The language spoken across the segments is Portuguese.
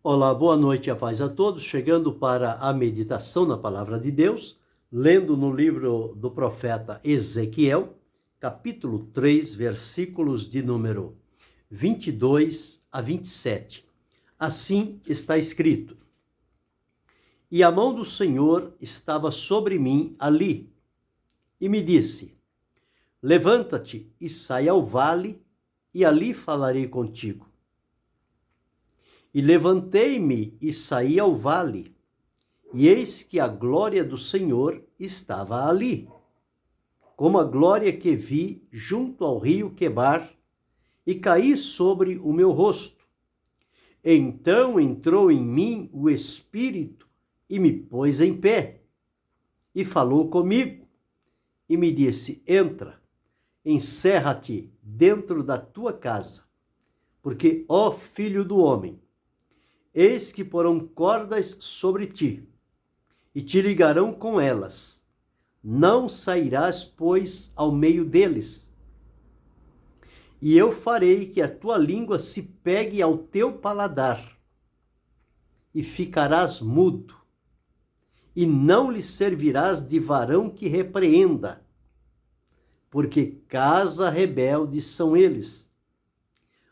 Olá, boa noite e a paz a todos. Chegando para a meditação na Palavra de Deus, lendo no livro do profeta Ezequiel, capítulo 3, versículos de número 22 a 27. Assim está escrito: E a mão do Senhor estava sobre mim ali, e me disse: Levanta-te e sai ao vale, e ali falarei contigo. E levantei-me e saí ao vale, e eis que a glória do Senhor estava ali, como a glória que vi junto ao rio Quebar, e caí sobre o meu rosto. Então entrou em mim o Espírito e me pôs em pé, e falou comigo, e me disse: Entra, encerra-te dentro da tua casa, porque, ó filho do homem, eis que porão cordas sobre ti, e te ligarão com elas. Não sairás, pois, ao meio deles. E eu farei que a tua língua se pegue ao teu paladar, e ficarás mudo, e não lhe servirás de varão que repreenda, porque casa rebelde são eles.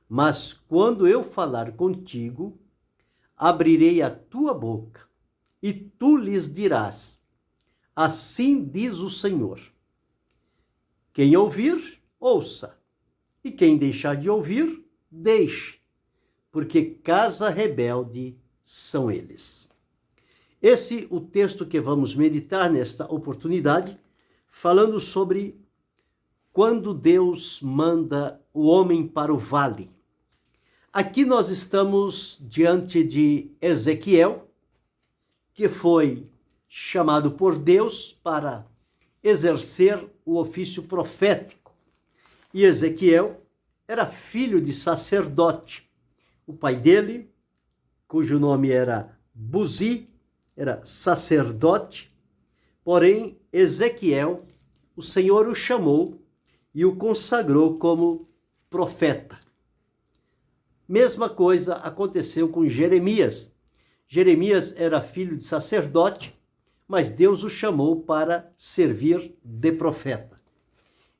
Mas quando eu falar contigo, abrirei a tua boca, e tu lhes dirás: Assim diz o Senhor. Quem ouvir, ouça, e quem deixar de ouvir, deixe, porque casa rebelde são eles. Esse é o texto que vamos meditar nesta oportunidade, falando sobre quando Deus manda o homem para o vale. Aqui nós estamos diante de Ezequiel, que foi chamado por Deus para exercer o ofício profético. E Ezequiel era filho de sacerdote. O pai dele, cujo nome era Buzi, era sacerdote. Porém, Ezequiel, o Senhor o chamou e o consagrou como profeta. Mesma coisa aconteceu com Jeremias. Jeremias era filho de sacerdote, mas Deus o chamou para servir de profeta.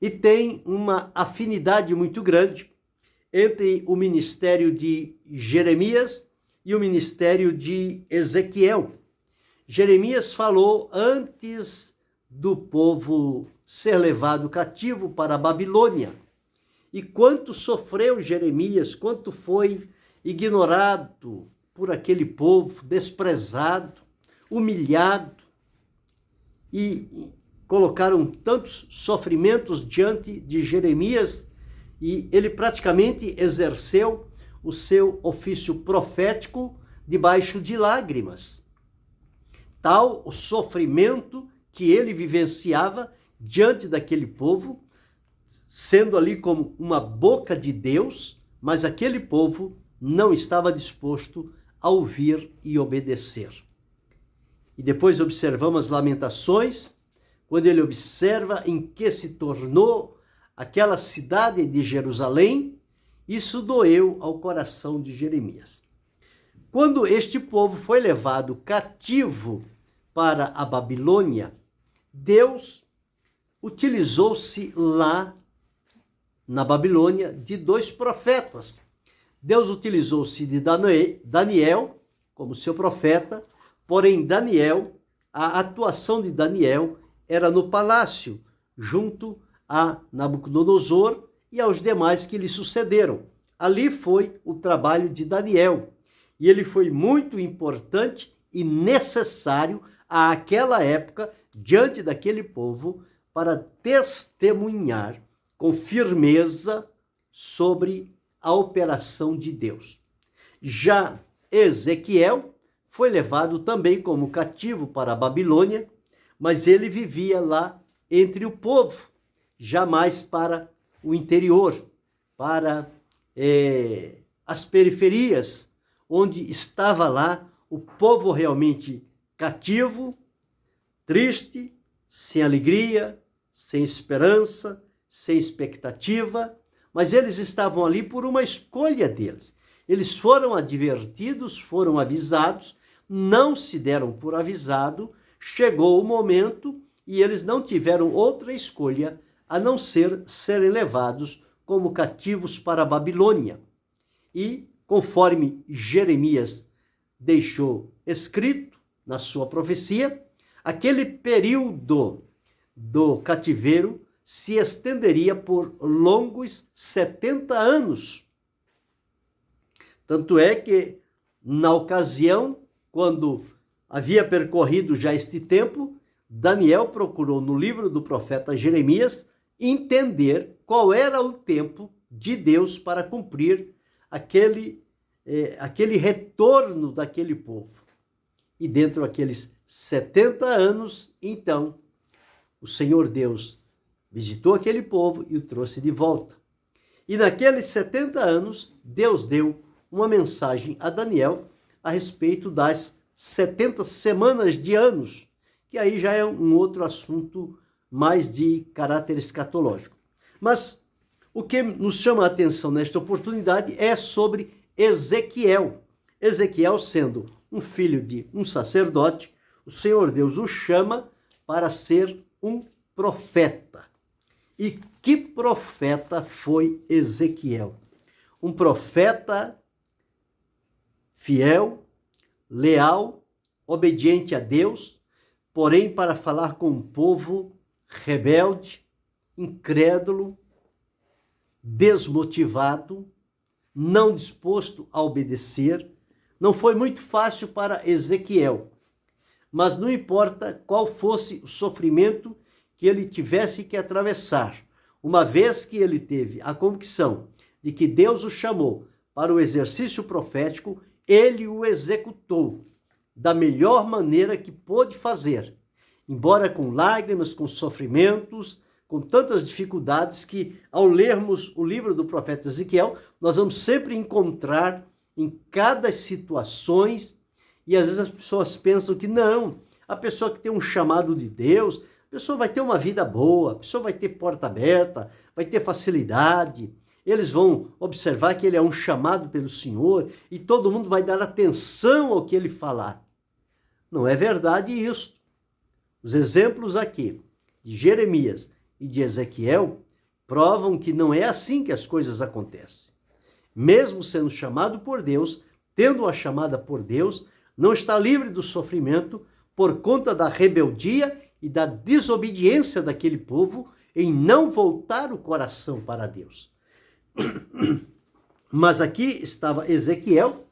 E tem uma afinidade muito grande entre o ministério de Jeremias e o ministério de Ezequiel. Jeremias falou antes do povo ser levado cativo para a Babilônia. E quanto sofreu Jeremias, quanto foi ignorado por aquele povo, desprezado, humilhado, e colocaram tantos sofrimentos diante de Jeremias, e ele praticamente exerceu o seu ofício profético debaixo de lágrimas. Tal o sofrimento que ele vivenciava diante daquele povo, sendo ali como uma boca de Deus, mas aquele povo não estava disposto a ouvir e obedecer. E depois observamos as Lamentações, quando ele observa em que se tornou aquela cidade de Jerusalém. Isso doeu ao coração de Jeremias. Quando este povo foi levado cativo para a Babilônia, Deus utilizou-se lá na Babilônia de dois profetas. Deus utilizou-se de Daniel como seu profeta, porém a atuação de Daniel era no palácio, junto a Nabucodonosor e aos demais que lhe sucederam. Ali foi o trabalho de Daniel, e ele foi muito importante e necessário àquela época, diante daquele povo, para testemunhar com firmeza sobre a operação de Deus. Já Ezequiel foi levado também como cativo para a Babilônia, mas ele vivia lá entre o povo, jamais para o interior, para as periferias, onde estava lá o povo realmente cativo, triste, sem alegria, sem esperança, sem expectativa, mas eles estavam ali por uma escolha deles. Eles foram advertidos, foram avisados, não se deram por avisado, chegou o momento e eles não tiveram outra escolha a não ser serem levados como cativos para a Babilônia. E, conforme Jeremias deixou escrito na sua profecia, aquele período do cativeiro se estenderia por longos 70 anos. Tanto é que, na ocasião, quando havia percorrido já este tempo, Daniel procurou no livro do profeta Jeremias entender qual era o tempo de Deus para cumprir aquele retorno daquele povo. E dentro daqueles 70 anos, então, o Senhor Deus visitou aquele povo e o trouxe de volta. E naqueles 70 anos, Deus deu uma mensagem a Daniel a respeito das 70 semanas de anos, que aí já é um outro assunto mais de caráter escatológico. Mas o que nos chama a atenção nesta oportunidade é sobre Ezequiel. Ezequiel, sendo um filho de um sacerdote, o Senhor Deus o chama para ser um profeta. E que profeta foi Ezequiel? Um profeta fiel, leal, obediente a Deus, porém para falar com um povo rebelde, incrédulo, desmotivado, não disposto a obedecer. Não foi muito fácil para Ezequiel, mas não importa qual fosse o sofrimento que ele tivesse que atravessar, uma vez que ele teve a convicção de que Deus o chamou para o exercício profético, ele o executou da melhor maneira que pôde fazer, embora com lágrimas, com sofrimentos, com tantas dificuldades que, ao lermos o livro do profeta Ezequiel, nós vamos sempre encontrar em cada situações, e às vezes as pessoas pensam que não, a pessoa que tem um chamado de Deus, a pessoa vai ter uma vida boa, a pessoa vai ter porta aberta, vai ter facilidade, eles vão observar que ele é um chamado pelo Senhor e todo mundo vai dar atenção ao que ele falar. Não é verdade isso. Os exemplos aqui de Jeremias e de Ezequiel provam que não é assim que as coisas acontecem. Mesmo sendo chamado por Deus, tendo a chamada por Deus, não está livre do sofrimento por conta da rebeldia e da desobediência daquele povo em não voltar o coração para Deus. Mas aqui estava Ezequiel,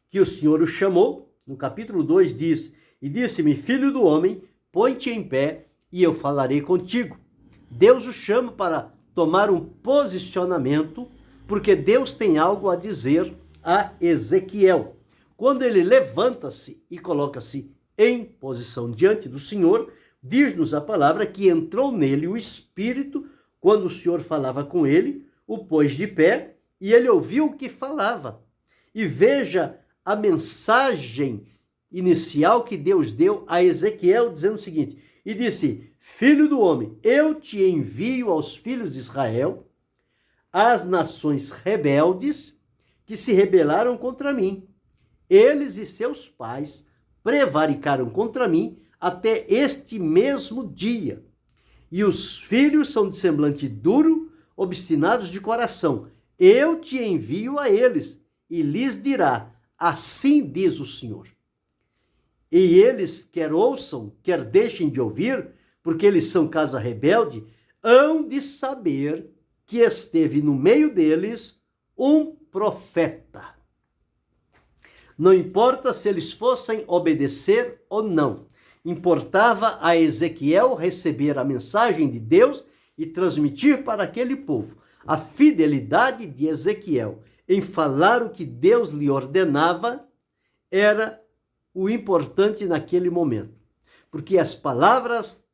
que o Senhor o chamou, no capítulo 2 diz, e disse-me, filho do homem, põe-te em pé e eu falarei contigo. Deus o chama para tomar um posicionamento, porque Deus tem algo a dizer a Ezequiel. Quando ele levanta-se e coloca-se em posição diante do Senhor, diz-nos a palavra que entrou nele o Espírito, quando o Senhor falava com ele, o pôs de pé e ele ouviu o que falava. E veja a mensagem inicial que Deus deu a Ezequiel, dizendo o seguinte, e disse, filho do homem, eu te envio aos filhos de Israel, às nações rebeldes que se rebelaram contra mim. Eles e seus pais prevaricaram contra mim até este mesmo dia. E os filhos são de semblante duro, obstinados de coração. Eu te envio a eles, e lhes dirá, assim diz o Senhor. E eles, quer ouçam, quer deixem de ouvir, porque eles são casa rebelde, hão de saber que esteve no meio deles um profeta. Não importa se eles fossem obedecer ou não. Importava a Ezequiel receber a mensagem de Deus e transmitir para aquele povo. A fidelidade de Ezequiel em falar o que Deus lhe ordenava era o importante naquele momento. Porque as palavras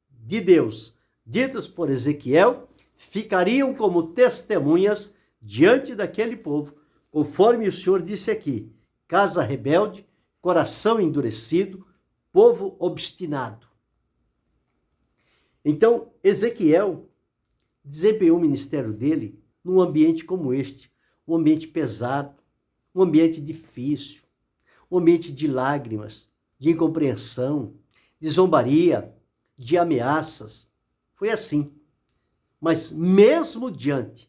de Deus ditas por Ezequiel ficariam como testemunhas diante daquele povo, conforme o Senhor disse aqui, casa rebelde, coração endurecido, povo obstinado. Então, Ezequiel desempenhou o ministério dele num ambiente como este, um ambiente pesado, um ambiente difícil, um ambiente de lágrimas, de incompreensão, de zombaria, de ameaças. Foi assim. Mas mesmo diante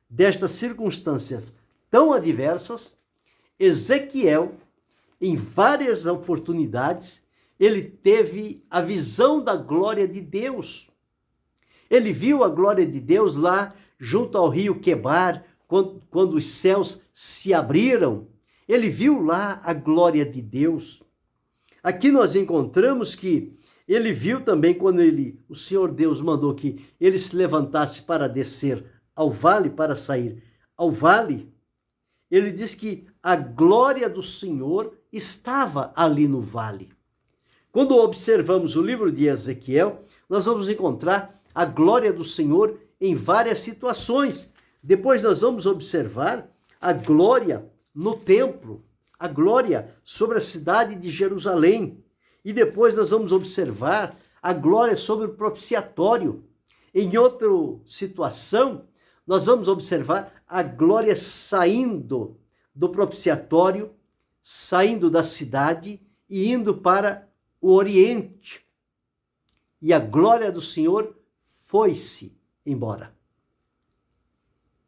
destas circunstâncias tão adversas, Ezequiel, em várias oportunidades, ele teve a visão da glória de Deus. Ele viu a glória de Deus lá junto ao rio Quebar, quando os céus se abriram. Ele viu lá a glória de Deus. Aqui nós encontramos que ele viu também quando o Senhor Deus mandou que ele se levantasse para descer ao vale, para sair ao vale. Ele diz que a glória do Senhor estava ali no vale. Quando observamos o livro de Ezequiel, nós vamos encontrar a glória do Senhor em várias situações. Depois nós vamos observar a glória no templo, a glória sobre a cidade de Jerusalém. E depois nós vamos observar a glória sobre o propiciatório. Em outra situação, nós vamos observar a glória saindo do propiciatório, saindo da cidade e indo para o Oriente. E a glória do Senhor foi-se embora.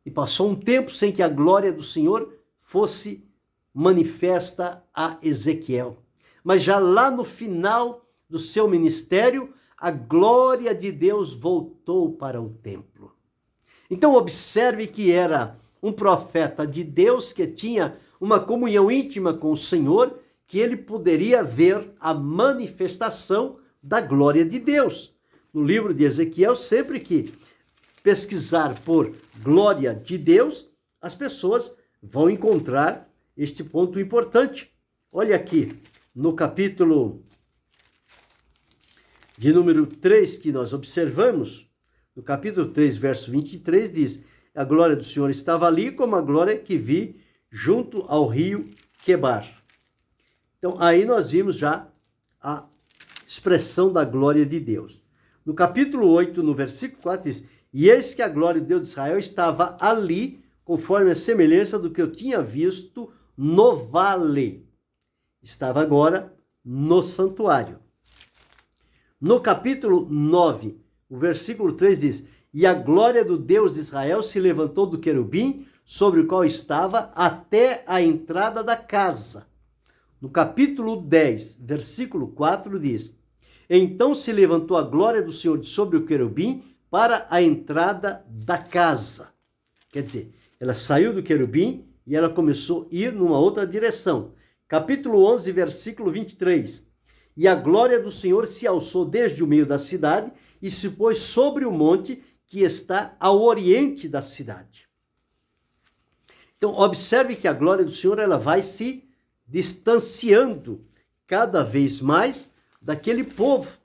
E passou um tempo sem que a glória do Senhor fosse manifesta a Ezequiel. Mas já lá no final do seu ministério, a glória de Deus voltou para o templo. Então observe que era um profeta de Deus que tinha uma comunhão íntima com o Senhor, que ele poderia ver a manifestação da glória de Deus. No livro de Ezequiel, sempre que pesquisar por glória de Deus, as pessoas vão encontrar este ponto importante. Olha aqui, no capítulo de número 3 que nós observamos, no capítulo 3, verso 23, diz: a glória do Senhor estava ali como a glória que vi junto ao rio Quebar. Então, aí nós vimos já a expressão da glória de Deus. No capítulo 8, no versículo 4, diz: e eis que a glória de Deus de Israel estava ali, conforme a semelhança do que eu tinha visto no vale. Estava agora no santuário. No capítulo 9, o versículo 3 diz: e a glória do Deus de Israel se levantou do querubim, sobre o qual estava, até a entrada da casa. No capítulo 10, versículo 4 diz: então se levantou a glória do Senhor de sobre o querubim para a entrada da casa. Quer dizer, ela saiu do querubim e ela começou a ir numa outra direção. Capítulo 11, versículo 23. E a glória do Senhor se alçou desde o meio da cidade e se pôs sobre o monte que está ao oriente da cidade. Então, observe que a glória do Senhor ela vai se distanciando cada vez mais daquele povo,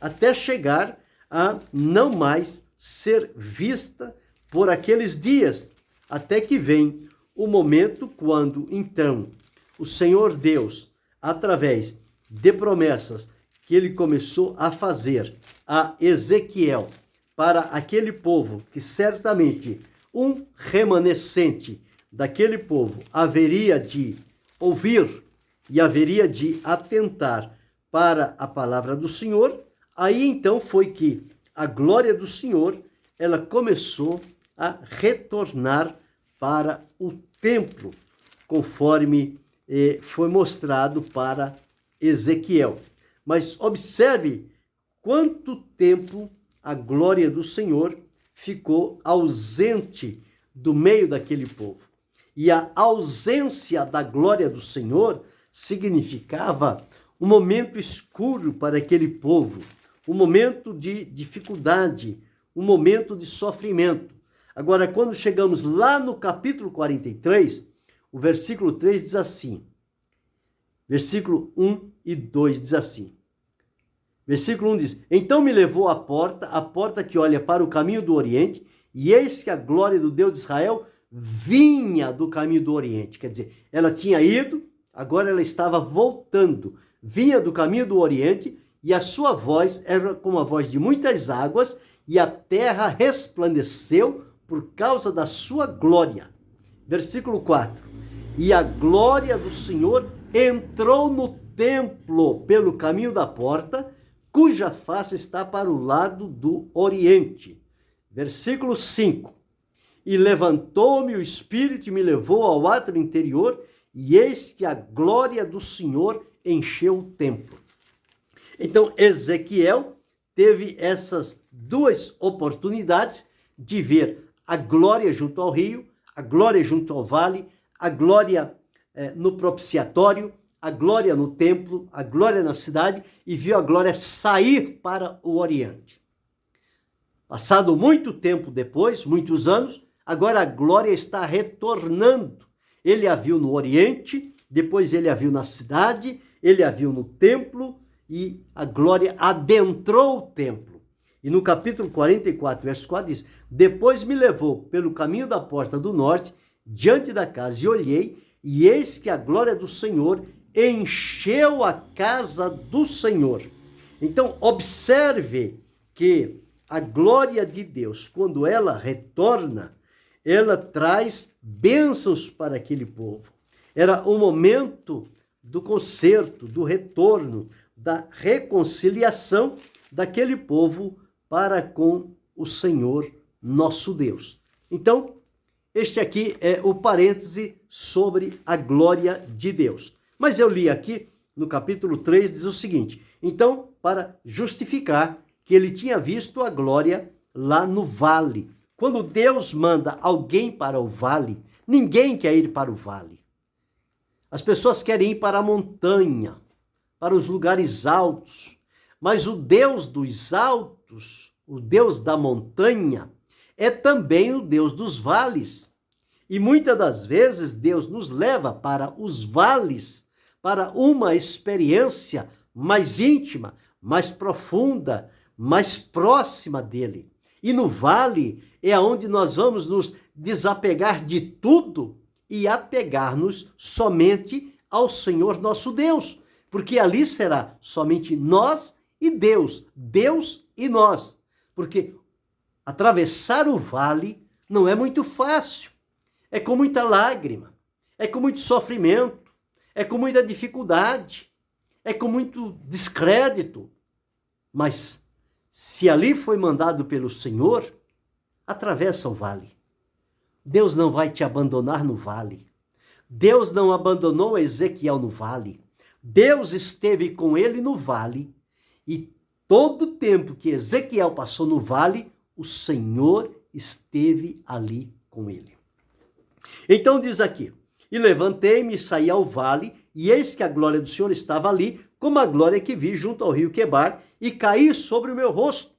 até chegar a não mais ser vista por aqueles dias, até que vem o momento quando, então, o Senhor Deus, através de promessas que ele começou a fazer a Ezequiel para aquele povo, que certamente um remanescente daquele povo haveria de ouvir e haveria de atentar para a palavra do Senhor, aí então foi que a glória do Senhor, ela começou a retornar para o templo, conforme foi mostrado para Ezequiel. Mas observe quanto tempo a glória do Senhor ficou ausente do meio daquele povo. E a ausência da glória do Senhor significava um momento escuro para aquele povo, um momento de dificuldade, um momento de sofrimento. Agora, quando chegamos lá no capítulo 43, o versículo 3 diz assim, versículo 1 e 2 diz assim, versículo 1 diz: então me levou à porta que olha para o caminho do Oriente, e eis que a glória do Deus de Israel vinha do caminho do Oriente. Quer dizer, ela tinha ido, agora ela estava voltando, vinha do caminho do Oriente, e a sua voz era como a voz de muitas águas, e a terra resplandeceu por causa da sua glória. Versículo 4. e a glória do Senhor entrou no templo pelo caminho da porta, cuja face está para o lado do oriente. Versículo 5. E levantou-me o Espírito e me levou ao átrio interior, e eis que a glória do Senhor encheu o templo. Então, Ezequiel teve essas duas oportunidades de ver a glória junto ao rio, a glória junto ao vale, a glória no propiciatório, a glória no templo, a glória na cidade, e viu a glória sair para o oriente. Passado muito tempo depois, muitos anos, agora a glória está retornando. Ele a viu no oriente, depois ele a viu na cidade, ele a viu no templo, e a glória adentrou o templo. E no capítulo 44, verso 4 diz: depois me levou pelo caminho da porta do norte, diante da casa, e olhei, e eis que a glória do Senhor encheu a casa do Senhor. Então, observe que a glória de Deus, quando ela retorna, ela traz bênçãos para aquele povo. Era o momento do conserto, do retorno, da reconciliação daquele povo para com o Senhor nosso Deus. Então, este aqui é o parêntese sobre a glória de Deus. Mas eu li aqui, no capítulo 3, diz o seguinte: então, para justificar que ele tinha visto a glória lá no vale. Quando Deus manda alguém para o vale, ninguém quer ir para o vale. As pessoas querem ir para a montanha, para os lugares altos. Mas o Deus dos altos, o Deus da montanha, é também o Deus dos vales. E muitas das vezes Deus nos leva para os vales, para uma experiência mais íntima, mais profunda, mais próxima dele. E no vale é onde nós vamos nos desapegar de tudo e apegar-nos somente ao Senhor nosso Deus, porque ali será somente nós e Deus, Deus e nós, porque atravessar o vale não é muito fácil, é com muita lágrima, é com muito sofrimento, é com muita dificuldade, é com muito descrédito, mas se ali foi mandado pelo Senhor, atravessa o vale. Deus não vai te abandonar no vale. Deus não abandonou Ezequiel no vale. Deus esteve com ele no vale. E todo o tempo que Ezequiel passou no vale, o Senhor esteve ali com ele. Então diz aqui: e levantei-me e saí ao vale, e eis que a glória do Senhor estava ali, como a glória que vi junto ao rio Quebar, e caí sobre o meu rosto.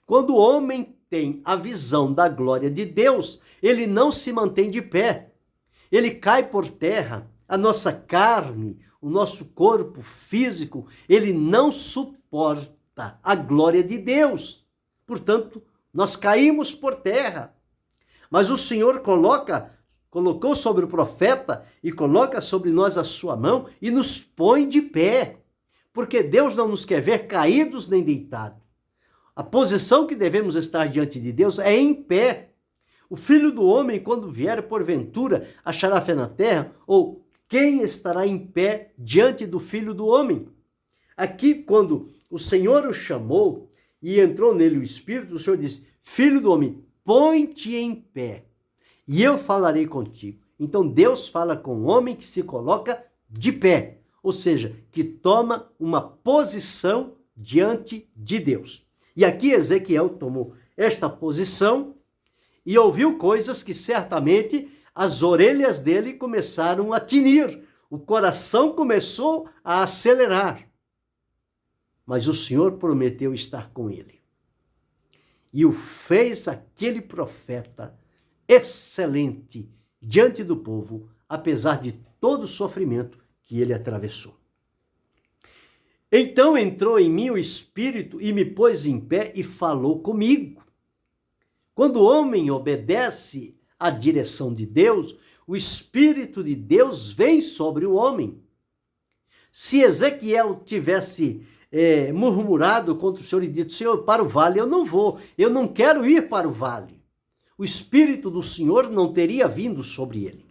Quando o homem tem a visão da glória de Deus, ele não se mantém de pé. Ele cai por terra. A nossa carne, o nosso corpo físico, ele não suporta a glória de Deus. Portanto, nós caímos por terra. Mas o Senhor colocou sobre o profeta e coloca sobre nós a sua mão e nos põe de pé. Porque Deus não nos quer ver caídos nem deitados. A posição que devemos estar diante de Deus é em pé. O Filho do Homem, quando vier porventura, achará fé na terra? Ou quem estará em pé diante do Filho do Homem? Aqui, quando o Senhor o chamou e entrou nele o Espírito, o Senhor disse: Filho do Homem, põe-te em pé e eu falarei contigo. Então Deus fala com o homem que se coloca de pé, ou seja, que toma uma posição diante de Deus. E aqui Ezequiel tomou esta posição e ouviu coisas que certamente as orelhas dele começaram a tinir, o coração começou a acelerar. Mas o Senhor prometeu estar com ele. E o fez aquele profeta excelente diante do povo, apesar de todo o sofrimento que ele atravessou. Então entrou em mim o Espírito e me pôs em pé e falou comigo. Quando o homem obedece à direção de Deus, o Espírito de Deus vem sobre o homem. Se Ezequiel tivesse murmurado contra o Senhor e dito: Senhor, para o vale eu não vou, eu não quero ir para o vale, o Espírito do Senhor não teria vindo sobre ele.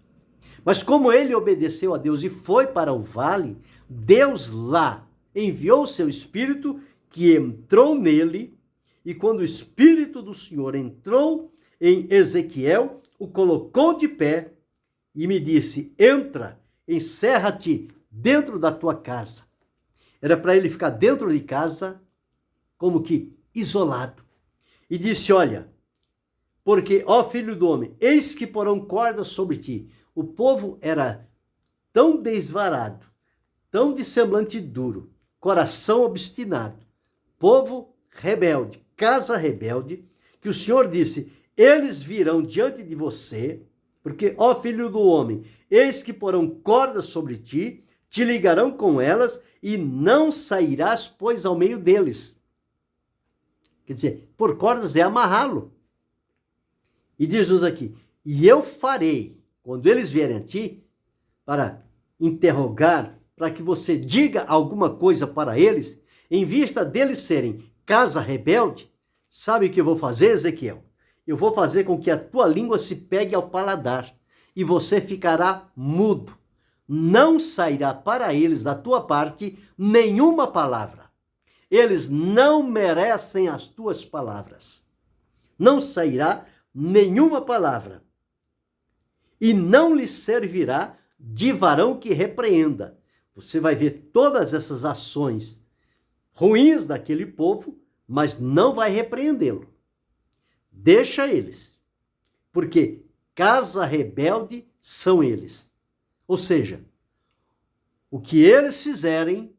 Mas como ele obedeceu a Deus e foi para o vale, Deus lá enviou o seu espírito que entrou nele, e quando o espírito do Senhor entrou em Ezequiel, o colocou de pé e me disse: entra, encerra-te dentro da tua casa. Era para ele ficar dentro de casa, como que isolado. E disse: olha, porque, ó filho do homem, eis que porão cordas sobre ti. O povo era tão desvarado, tão de semblante duro, coração obstinado, povo rebelde, casa rebelde, que o Senhor disse: eles virão diante de você, porque, ó filho do homem, eis que porão cordas sobre ti, te ligarão com elas, e não sairás, pois, ao meio deles. Quer dizer, por cordas é amarrá-lo. E diz-nos aqui: e eu farei, quando eles vierem a ti, para interrogar, para que você diga alguma coisa para eles, em vista deles serem casa rebelde, sabe o que eu vou fazer, Ezequiel? Eu vou fazer com que a tua língua se pegue ao paladar, e você ficará mudo. Não sairá para eles da tua parte nenhuma palavra. Eles não merecem as tuas palavras. Não sairá nenhuma palavra. E não lhes servirá de varão que repreenda. Você vai ver todas essas ações ruins daquele povo, mas não vai repreendê-lo. Deixa eles, porque casa rebelde são eles. Ou seja, o que eles fizerem,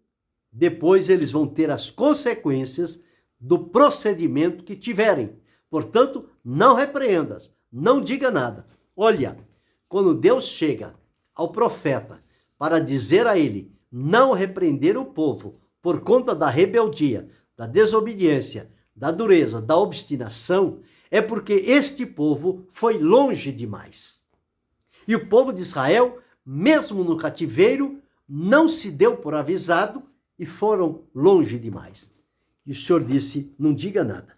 depois eles vão ter as consequências do procedimento que tiverem. Portanto, não repreendas, não diga nada. Olha, quando Deus chega ao profeta para dizer a ele não repreender o povo por conta da rebeldia, da desobediência, da dureza, da obstinação, é porque este povo foi longe demais. E o povo de Israel, mesmo no cativeiro, não se deu por avisado e foram longe demais. E o Senhor disse: não diga nada.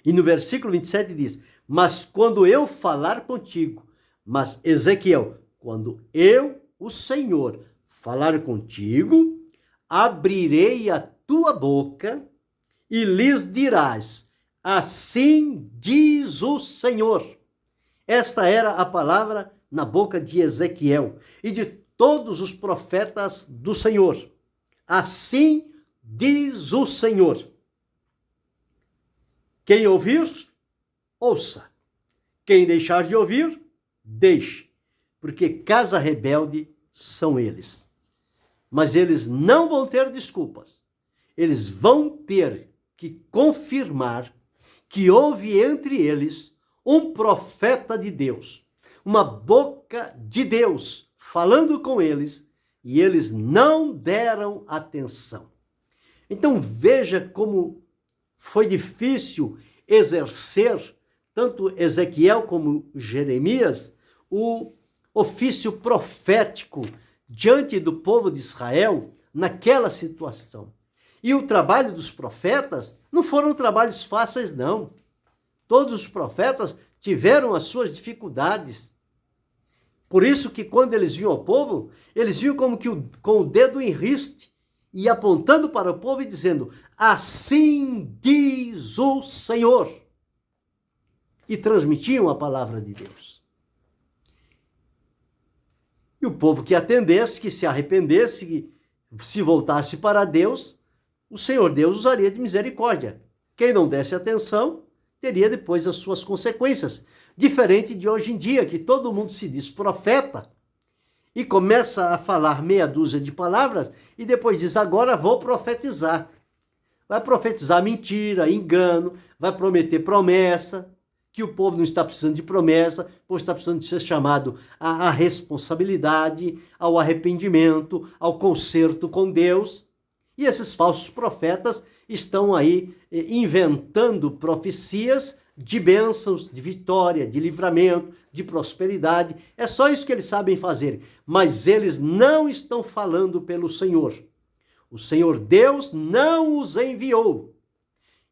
E no versículo 27 diz: mas quando eu falar contigo, mas Ezequiel, quando eu, o Senhor, falar contigo, abrirei a tua boca e lhes dirás: assim diz o Senhor. Esta era a palavra na boca de Ezequiel e de todos os profetas do Senhor. Assim diz o Senhor. Quem ouvir, ouça. Quem deixar de ouvir, deixe. Porque casa rebelde são eles. Mas eles não vão ter desculpas. Eles vão ter que confirmar que houve entre eles um profeta de Deus, uma boca de Deus falando com eles, e eles não deram atenção. Então veja como foi difícil exercer, tanto Ezequiel como Jeremias, o ofício profético diante do povo de Israel naquela situação. E o trabalho dos profetas não foram trabalhos fáceis, não. Todos os profetas tiveram as suas dificuldades. Por isso que quando eles viam o povo, eles viam como que com o dedo em riste e apontando para o povo e dizendo: assim diz o Senhor. E transmitiam a palavra de Deus. E o povo que atendesse, que se arrependesse, que se voltasse para Deus, o Senhor Deus usaria de misericórdia. Quem não desse atenção, teria depois as suas consequências. Diferente de hoje em dia, que todo mundo se diz profeta e começa a falar meia dúzia de palavras e depois diz: agora vou profetizar. Vai profetizar mentira, engano, vai prometer promessa, que o povo não está precisando de promessa, o povo está precisando de ser chamado à responsabilidade, ao arrependimento, ao conserto com Deus. E esses falsos profetas estão aí inventando profecias de bênçãos, de vitória, de livramento, de prosperidade. É só isso que eles sabem fazer. Mas eles não estão falando pelo Senhor. O Senhor Deus não os enviou.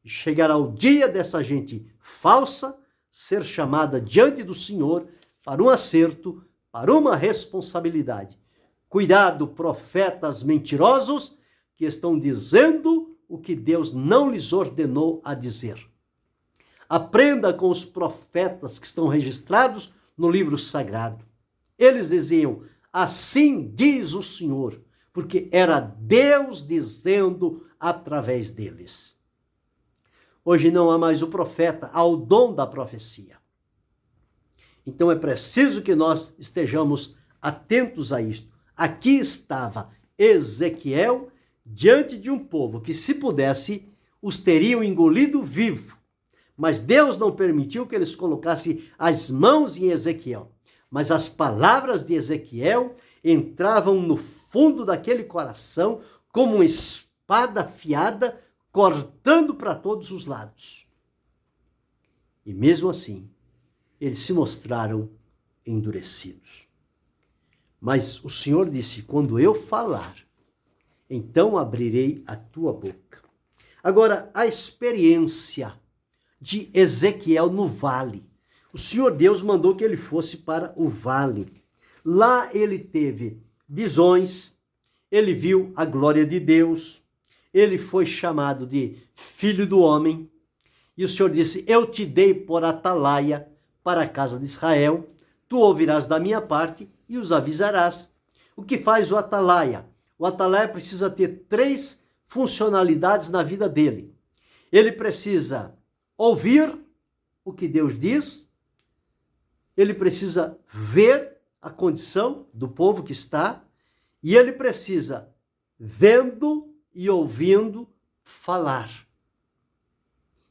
Chegará o dia dessa gente falsa ser chamada diante do Senhor para um acerto para uma responsabilidade. Cuidado, profetas mentirosos que estão dizendo o que Deus não lhes ordenou a dizer. Aprenda com os profetas que estão registrados no livro sagrado. Eles diziam, assim diz o Senhor, porque era Deus dizendo através deles. Hoje não há mais o profeta, há o dom da profecia. Então é preciso que nós estejamos atentos a isto. Aqui estava Ezequiel diante de um povo que, se pudesse, os teriam engolido vivo. Mas Deus não permitiu que eles colocassem as mãos em Ezequiel. Mas as palavras de Ezequiel entravam no fundo daquele coração como uma espada afiada, cortando para todos os lados. E mesmo assim, eles se mostraram endurecidos. Mas o Senhor disse, quando eu falar, então abrirei a tua boca. Agora, a experiência de Ezequiel no vale. O Senhor Deus mandou que ele fosse para o vale. Lá ele teve visões, ele viu a glória de Deus, ele foi chamado de filho do homem, e o Senhor disse, eu te dei por atalaia para a casa de Israel, tu ouvirás da minha parte e os avisarás. O que faz o atalaia? O atalaia precisa ter 3 funcionalidades na vida dele. Ele precisa ouvir o que Deus diz, ele precisa ver a condição do povo que está, e ele precisa, vendo e ouvindo, falar.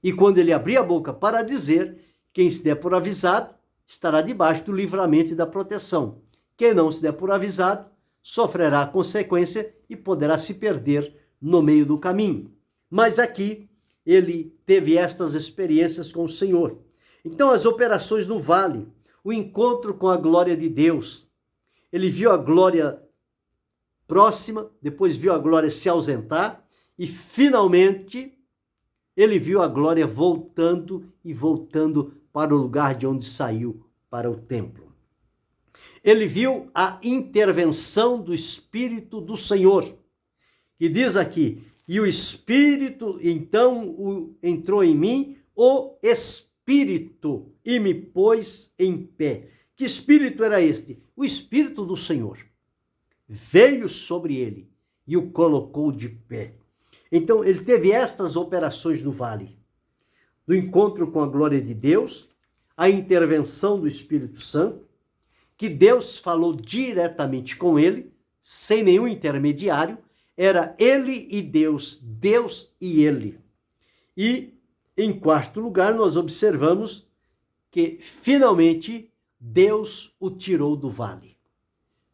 E quando ele abrir a boca para dizer, quem se der por avisado, estará debaixo do livramento e da proteção. Quem não se der por avisado, sofrerá a consequência e poderá se perder no meio do caminho. Mas aqui, ele teve estas experiências com o Senhor. Então, as operações no vale, o encontro com a glória de Deus. Ele viu a glória próxima, depois viu a glória se ausentar e, finalmente, ele viu a glória voltando e voltando para o lugar de onde saiu, para o templo. Ele viu a intervenção do Espírito do Senhor, que diz aqui, e o Espírito, então, entrou em mim, o Espírito, e me pôs em pé. Que Espírito era este? O Espírito do Senhor. Veio sobre ele e o colocou de pé. Então, ele teve estas operações no vale. Do encontro com a glória de Deus, a intervenção do Espírito Santo, que Deus falou diretamente com ele, sem nenhum intermediário, era ele e Deus, Deus e ele. E, em quarto lugar, nós observamos que, finalmente, Deus o tirou do vale.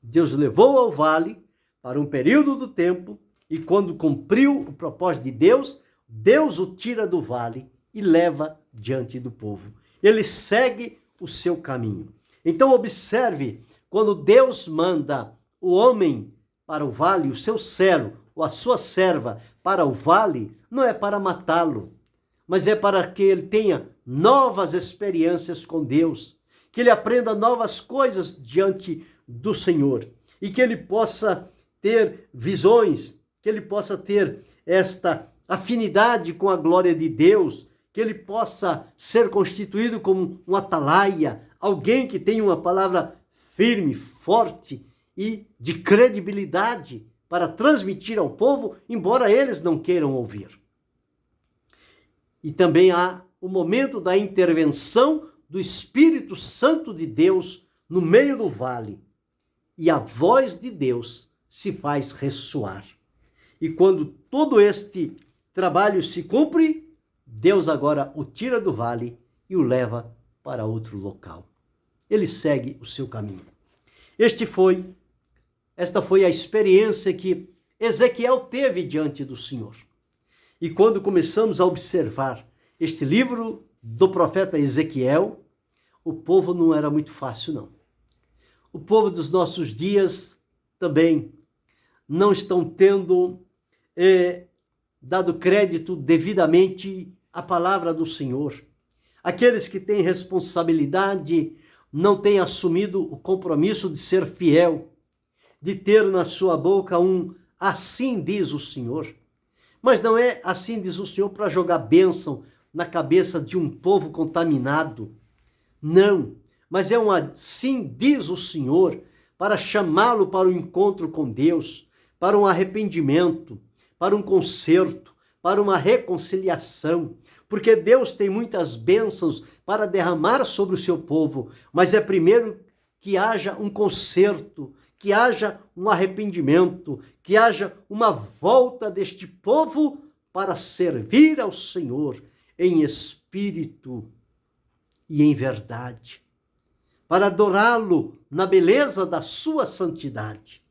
Deus levou ao vale para um período do tempo e, quando cumpriu o propósito de Deus, Deus o tira do vale e leva diante do povo. Ele segue o seu caminho. Então, observe, quando Deus manda o homem para o vale, o seu servo ou a sua serva para o vale, não é para matá-lo, mas é para que ele tenha novas experiências com Deus, que ele aprenda novas coisas diante do Senhor e que ele possa ter visões, que ele possa ter esta afinidade com a glória de Deus, que ele possa ser constituído como um atalaia, alguém que tenha uma palavra firme, forte e de credibilidade para transmitir ao povo, embora eles não queiram ouvir. E também há o momento da intervenção do Espírito Santo de Deus no meio do vale. E a voz de Deus se faz ressoar. E quando todo este trabalho se cumpre, Deus agora o tira do vale e o leva para outro local. Ele segue o seu caminho. Esta foi a experiência que Ezequiel teve diante do Senhor. E quando começamos a observar este livro do profeta Ezequiel, o povo não era muito fácil, não. O povo dos nossos dias também não estão tendo dado crédito devidamente à palavra do Senhor. Aqueles que têm responsabilidade não tem assumido o compromisso de ser fiel, de ter na sua boca um assim diz o Senhor. Mas não é assim diz o Senhor para jogar bênção na cabeça de um povo contaminado. Não, mas é um assim diz o Senhor para chamá-lo para o encontro com Deus, para um arrependimento, para um conserto, para uma reconciliação. Porque Deus tem muitas bênçãos para derramar sobre o seu povo, mas é primeiro que haja um conserto, que haja um arrependimento, que haja uma volta deste povo para servir ao Senhor em espírito e em verdade, para adorá-lo na beleza da sua santidade.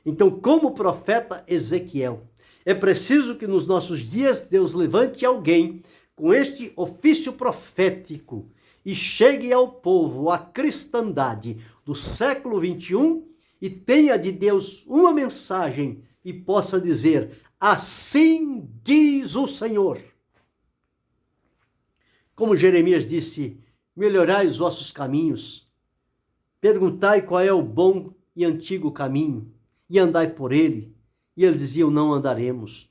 Então, como o profeta Ezequiel, é preciso que nos nossos dias Deus levante alguém com este ofício profético e chegue ao povo, à cristandade do século 21 e tenha de Deus uma mensagem e possa dizer: assim diz o Senhor. Como Jeremias disse: melhorai os vossos caminhos, perguntai qual é o bom e antigo caminho, e andai por ele. E eles diziam: não andaremos.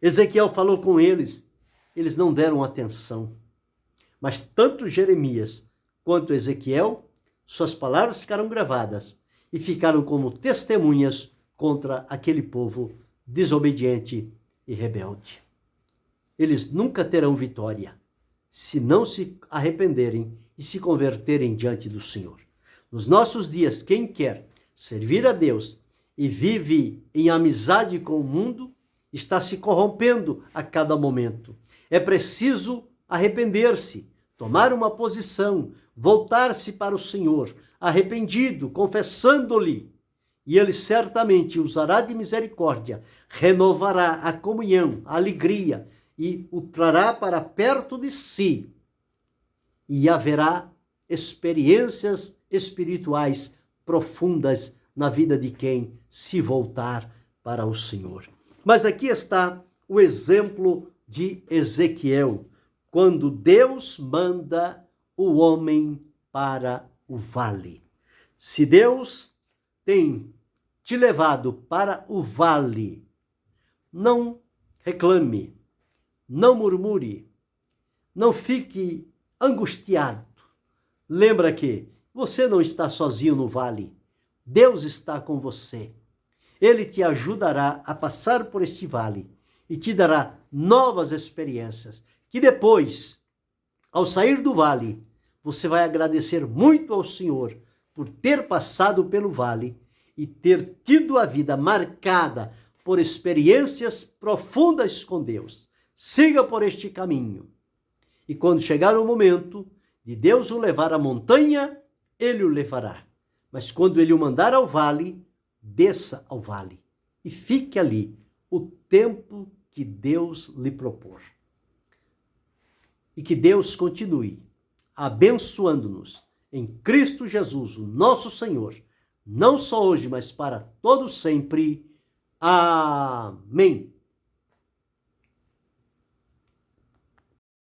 Ezequiel falou com eles, eles não deram atenção. Mas tanto Jeremias quanto Ezequiel, suas palavras ficaram gravadas e ficaram como testemunhas contra aquele povo desobediente e rebelde. Eles nunca terão vitória se não se arrependerem e se converterem diante do Senhor. Nos nossos dias, quem quer servir a Deus e vive em amizade com o mundo, está se corrompendo a cada momento. É preciso arrepender-se, tomar uma posição, voltar-se para o Senhor, arrependido, confessando-lhe, e ele certamente usará de misericórdia, renovará a comunhão, a alegria, e o trará para perto de si. E haverá experiências espirituais profundas na vida de quem se voltar para o Senhor. Mas aqui está o exemplo de Ezequiel, quando Deus manda o homem para o vale. Se Deus tem te levado para o vale, não reclame, não murmure, não fique angustiado. Lembra que você não está sozinho no vale. Deus está com você. Ele te ajudará a passar por este vale e te dará novas experiências, que depois, ao sair do vale, você vai agradecer muito ao Senhor por ter passado pelo vale e ter tido a vida marcada por experiências profundas com Deus. Siga por este caminho. E quando chegar o momento de Deus o levar à montanha, ele o levará. Mas quando ele o mandar ao vale, desça ao vale e fique ali o tempo que Deus lhe propor. E que Deus continue abençoando-nos em Cristo Jesus, o nosso Senhor, não só hoje, mas para todo sempre. Amém.